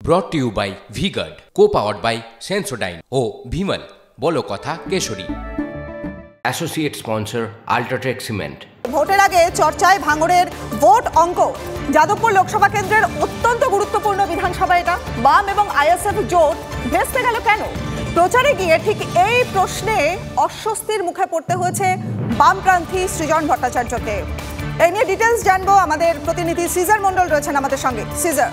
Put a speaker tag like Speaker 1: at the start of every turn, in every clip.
Speaker 1: ব্রট to you by V-Guard, co-powered by Sensodyne ও ভিমল বলো কথা Kesari. Associate sponsor UltraTech cement.
Speaker 2: ভোটের আগে চর্চায় ভাঙড়ের ভোট অঙ্ক। যাদবপুর লোকসভা কেন্দ্রের অত্যন্ত গুরুত্বপূর্ণ বিধানসভা এটা। বাম এবং আইএসএফ জোট ভেস্তে গেল কেন? প্রচারে গিয়ে ঠিক এই প্রশ্নে অস্বস্তির মুখে পড়তে হয়েছে বামপ্রান্থী সৃজন ভট্টাচার্যকে। এই নিয়ে ডিটেলস জানবো, আমাদের প্রতিনিধি সিজার মন্ডল রয়েছেন আমাদের সঙ্গে। সিজার,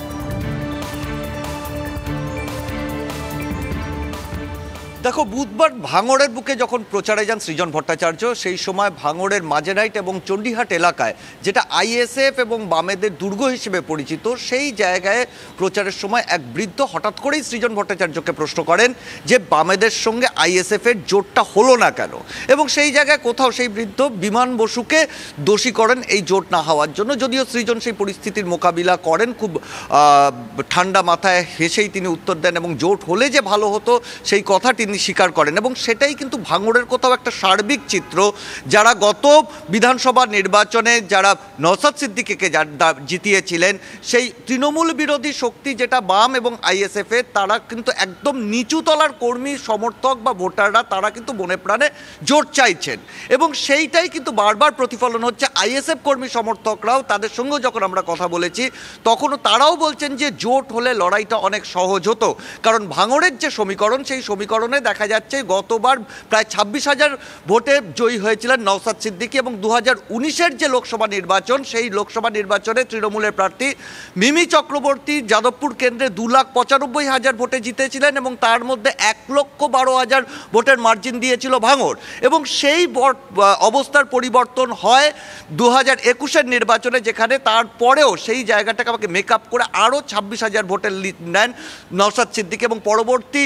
Speaker 3: দেখো, বুধবার ভাঙড়ের বুকে যখন প্রচারে যান সৃজন ভট্টাচার্য, সেই সময় ভাঙড়ের মাঝেরহাট এবং চণ্ডীহাট এলাকায়, যেটা আইএসএফ এবং বামেদের দুর্গ হিসেবে পরিচিত, সেই জায়গায় প্রচারের সময় এক বৃদ্ধ হঠাৎ করেই সৃজন ভট্টাচার্যকে প্রশ্ন করেন যে বামেদের সঙ্গে আইএসএফের জোটটা হলো না কেন। এবং সেই জায়গায় কোথাও সেই বৃদ্ধ বিমান বসুকে দোষী করেন এই জোট না হওয়ার জন্য। যদিও সৃজন সেই পরিস্থিতির মোকাবিলা করেন, খুব ঠান্ডা মাথায় হেসেই তিনি উত্তর দেন এবং জোট হলে যে ভালো হতো সেই কথা তিনি স্বীকার করেন। এবং সেটাই কিন্তু ভাঙড়ের কোথাও একটা সার্বিক চিত্র। যারা গত বিধানসভা নির্বাচনে যারা নওশাদ সিদ্দিকীকে জিতিয়েছিলেন, সেই তৃণমূল বিরোধী শক্তি যেটা বাম এবং আইএসএফের, তারা কিন্তু একদম নিচু তলার কর্মী সমর্থক বা ভোটাররা, তারা কিন্তু মনে প্রাণে জোট চাইছেন। এবং সেইটাই কিন্তু বারবার প্রতিফলন হচ্ছে। আইএসএফ কর্মী সমর্থকরাও, তাদের সঙ্গেও যখন আমরা কথা বলেছি, তখনও তারাও বলছেন যে জোট হলে লড়াইটা অনেক সহজ হতো। কারণ ভাঙড়ের যে সমীকরণ, সেই সমীকরণে দেখা যাচ্ছে গতবার প্রায় 26,000 ভোটে জয়ী হয়েছিলেন নওশাদ সিদ্দিকী, এবং 2019-এর যে লোকসভা নির্বাচন, সেই লোকসভা নির্বাচনে তৃণমূলের প্রার্থী মিমি চক্রবর্তী যাদবপুর কেন্দ্রে 2,95,000 ভোটে জিতেছিলেন, এবং তার মধ্যে 1,12,000 ভোটের মার্জিন দিয়েছিল ভাঙড়। এবং সেই অবস্থার পরিবর্তন হয় 2021-এর নির্বাচনে, যেখানে তারপরেও সেই জায়গাটাকে আমাকে মেকআপ করে আরও 26,000 ভোটের লিড নেন নওশাদ সিদ্দিকী। এবং পরবর্তী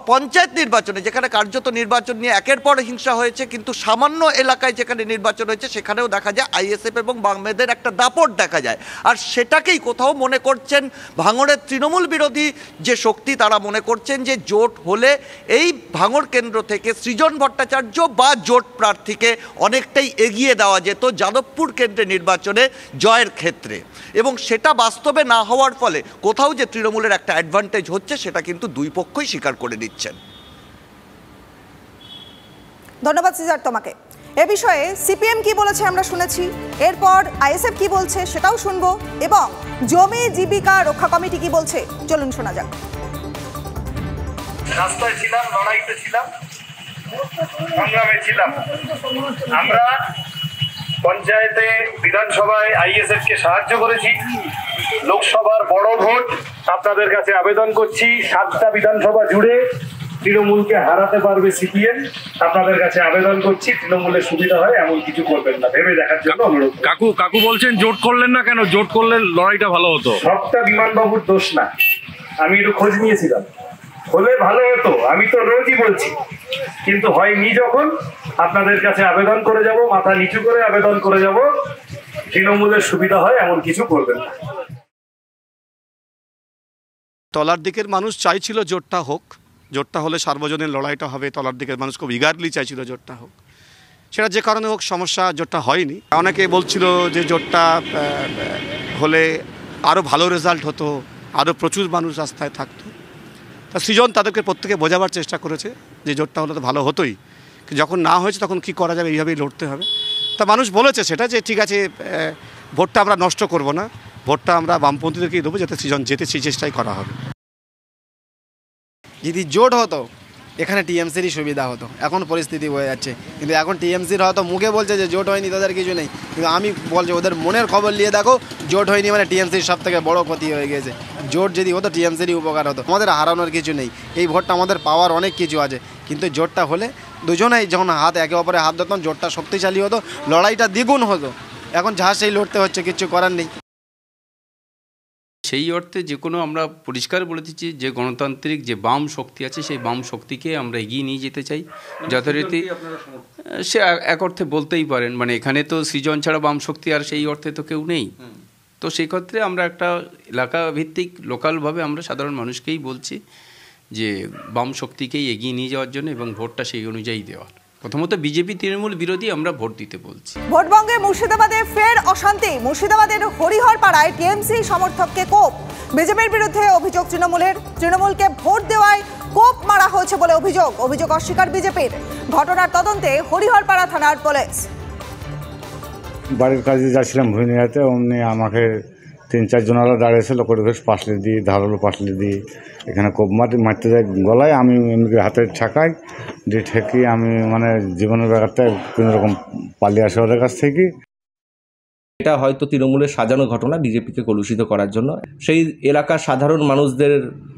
Speaker 3: পঞ্চায়েত নির্বাচনে, যেখানে কার্যত নির্বাচন নিয়ে একের পর হিংসা হয়েছে, কিন্তু সামান্য এলাকায় যেখানে নির্বাচন হয়েছে, সেখানেও দেখা যায় আইএসএফ এবং বামেদের একটা দাপট দেখা যায়। আর সেটাকেই কোথাও মনে করছেন ভাঙড়ের তৃণমূল বিরোধী যে শক্তি, তারা মনে করছেন যে জোট হলে এই ভাঙড় কেন্দ্র থেকে সৃজন ভট্টাচার্য বা জোট প্রার্থীকে অনেকটাই এগিয়ে দেওয়া যেত যাদবপুর কেন্দ্রে নির্বাচনে জয়ের ক্ষেত্রে। এবং সেটা বাস্তবে না হওয়ার ফলে কোথাও যে তৃণমূলের একটা অ্যাডভান্টেজ হচ্ছে, সেটা কিন্তু দুই পক্ষই স্বীকার করে নিচ্ছেন।
Speaker 2: ধন্যবাদ সিজার তোমাকে। এ বিষয়ে সিপিএম কি বলেছে আমরা শুনেছি, এরপর আইএসএফ কি বলছে সেটাও শুনবো, এবং জমি জীবিকা রক্ষা কমিটি কি বলছে, চলুন শোনা যাক।
Speaker 4: রাস্তায় ছিলাম, লড়াইতে ছিলাম, সংগ্রামে ছিলাম। আমরা পঞ্চায়েতে, বিধানসভায় আইএসএফ কে সাহায্য করেছি। লোকসভার বড় ভোট আপনাদের কাছে আবেদন করছি, 7টা বিধানসভা জুড়ে তৃণমূলকে হারাতে পারবে সিপিএম। আপনাদের কাছে আবেদন করছি, তৃণমূলের সুবিধা হয় এমন কিছু করবেন না, ভেবে দেখার জন্য অনুরোধ।
Speaker 5: কাকু বলছেন জোট করলেন না কেন? জোট করলে লড়াইটা ভালো হতো।
Speaker 4: সবটা বিমানবাবুর দোষ না, আমি একটু খোঁজ নিয়েছিলাম, হলে ভালো হতো, আমি তো রোজই বলছি, কিন্তু হয়নি। যখন আপনাদের কাছে আবেদন করে যাব, মাথা নিচু করে আবেদন করে যাব, তৃণমূলের সুবিধা হয় এমন কিছু করবেন না।
Speaker 6: তলার দিকের মানুষ চাইছিল জোটটা হোক, জোটটা হলে সার্বজনীন লড়াইটা হবে। তলার দিকের মানুষ খুব ইগারলি চাইছিল জোটটা হোক, সেটা যে কারণে হোক সমস্যা, জোটটা হয়নি। অনেকে বলছিল যে জোটটা হলে আরও ভালো রেজাল্ট হতো, আরও প্রচুর মানুষ রাস্তায় থাকতো। তা সৃজন তাদেরকে প্রত্যেকে বোঝাবার চেষ্টা করেছে যে জোটটা হলে তো ভালো হতোই, যখন না হয়েছে তখন কি করা যাবে, এইভাবেই লড়তে হবে। তা মানুষ বলেছে সেটা যে ঠিক আছে, ভোটটা আমরা নষ্ট করব না, ভোটটা আমরা বামপন্থীদেরকেই দেবো, যাতে সৃজন যেতে সেই চেষ্টাই করা হবে।
Speaker 7: যদি জোট হতো এখানে টিএমসিরই সুবিধা হতো, এখন পরিস্থিতি হয়ে যাচ্ছে। কিন্তু এখন টিএমসির হয়তো মুখে বলছে যে জোট হয়নি, তাদের কিছু নেই, কিন্তু আমি বলছি ওদের মনের খবর নিয়ে দেখো, জোট হয়নি মানে টিএমসির সব থেকে বড় ক্ষতি হয়ে গেছে। জোট যদি হতো টিএমসিরই উপকার হতো। আমাদের হারানোর কিছু নেই, এই ভোটটা আমাদের পাওয়ার অনেক কিছু আছে, কিন্তু জোটটা হলে দুজনেই যখন একে অপরে হাত ধরতাম, জোটটা শক্তিশালী হতো, লড়াইটা দ্বিগুণ হতো। এখন যা সেই লড়তে হচ্ছে, কিছু করার নেই।
Speaker 8: সেই অর্থে যে কোনো আমরা পরিষ্কার বলে দিচ্ছি যে গণতান্ত্রিক যে বাম শক্তি আছে, সেই বাম শক্তিকে আমরা এগিয়ে নিয়ে যেতে চাই যথারীতি। সে এক অর্থে বলতেই পারেন, মানে এখানে তো সৃজন ছাড়া বাম শক্তি আর সেই অর্থে তো কেউ নেই। তো সেই ক্ষেত্রে আমরা একটা এলাকা ভিত্তিক লোকালভাবে আমরা সাধারণ মানুষকেই বলছি যে বাম শক্তিকেই এগিয়ে নিয়ে যাওয়ার জন্য এবং ভোটটা সেই অনুযায়ী দেওয়ার। প্রথমত বিজেপি তৃণমূল বিরোধী আমরা ভোট দিতে বলছি।
Speaker 2: ভোটবঙ্গে মুর্শিদাবাদে ফের অশান্তি। মুর্শিদাবাদের হরিহর পাড়ায় টিএমসি সমর্থককে কোপ। বিজেপির বিরুদ্ধে অভিযোগ তৃণমূলকে ভোট দেওয়ায় কোপ মারা হয়েছে বলে অভিযোগ অস্বীকার বিজেপির। ঘটনার তদন্তে হরিহরপাড়া থানার পুলিশ।
Speaker 9: বাড়ির কাজে যাচ্ছিলাম ভুইনিয়াতে, অমনি আমাকে 3-4 জনেরা দাঁড়িয়েছে, লোকের ঘুষ পাশলে দিয়ে ধারালো পাশলে দিয়ে এখানে কোপ মারতে যাই গলায়। আমি এমনি হাতে ঠাকাই দিয়ে ঠেকি, আমি মানে জীবনের ব্যাপারটা কোনোরকম পালিয়ে আসে ওদের কাছ থেকে।
Speaker 10: এটা হয়তো তৃণমূলের সাজানো ঘটনা বিজেপিকে কলুষিত করার জন্য। সেই এলাকার সাধারণ মানুষদের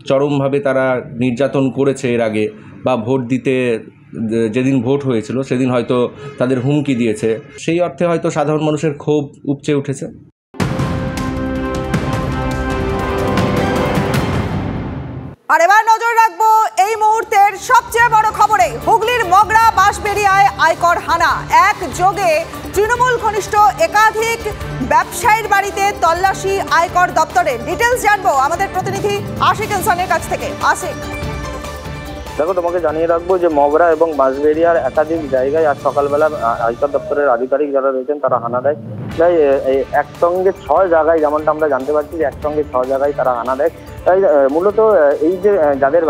Speaker 10: চরমভাবে তারা নির্যাতন করেছে এর আগে, বা ভোট দিতে যেদিন ভোট হয়েছিল সেদিন হয়তো তাদের হুমকি দিয়েছে। সেই অর্থে হয়তো সাধারণ মানুষের ক্ষোভ উপচে উঠেছে।
Speaker 2: আর এবার নজর রাখবো এই মুহূর্তের সবচেয়ে বড় খবরে। হুগলির মগরা বাঁশবেড়িয়ায় আয়কর হানা। একযোগে তৃণমূল ঘনিষ্ঠ একাধিক ব্যবসায়ীর বাড়িতে তল্লাশি আয়কর দপ্তরের। ডিটেলস জানবো আমাদের প্রতিনিধি আশিক ইনসানের কাছ থেকে। আশিক,
Speaker 11: দেখো, তোমাকে জানিয়ে রাখবো যে মগরা এবং বাঁশবেড়িয়ার একাধিক জায়গায় আজ সকালবেলা আয়কর দপ্তরের আধিকারিক যারা রয়েছেন তারা হানা দেয়। তাই একসঙ্গে 6 জায়গায়, যেমনটা আমরা জানতে পারছি যে একসঙ্গে 6 জায়গায় তারা হানা দেয়। তাই মূলত এই যে যাদের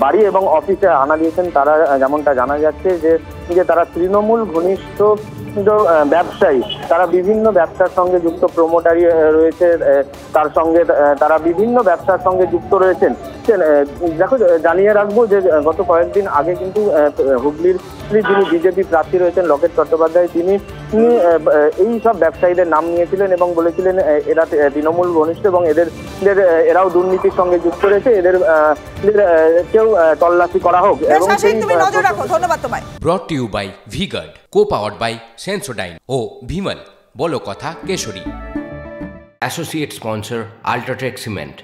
Speaker 11: বাড়ি এবং অফিসে হানা দিয়েছেন তারা, যেমনটা জানা যাচ্ছে যে তারা তৃণমূল ঘনিষ্ঠ ব্যবসায়ী, তারা বিভিন্ন ব্যবসার সঙ্গে যুক্ত, প্রমোটারি রয়েছে, তার সঙ্গে তারা বিভিন্ন ব্যবসার সঙ্গে যুক্ত রয়েছেন। দেখো, জানিয়ে রাখবো যে গত কয়েকদিন আগে কিন্তু হুগলির যিনি বিজেপি প্রার্থী রয়েছেন লকেট চট্টোপাধ্যায়, তিনি এই সব ব্যবসায়ীদের নাম নিয়েছিলেন এবং বলেছিলেন এরা তৃণমূল ঘনিষ্ঠ এবং এরাও দুর্নীতির সঙ্গে যুক্ত রয়েছে, এদের কেউ তল্লাশি করা হোক। এবং
Speaker 2: ধন্যবাদ তোমায়।
Speaker 1: Brought to you by V-Guard, co-powered by Sensodyne ও ভিমল বলো কথা Kesari. Associate sponsor UltraTech cement.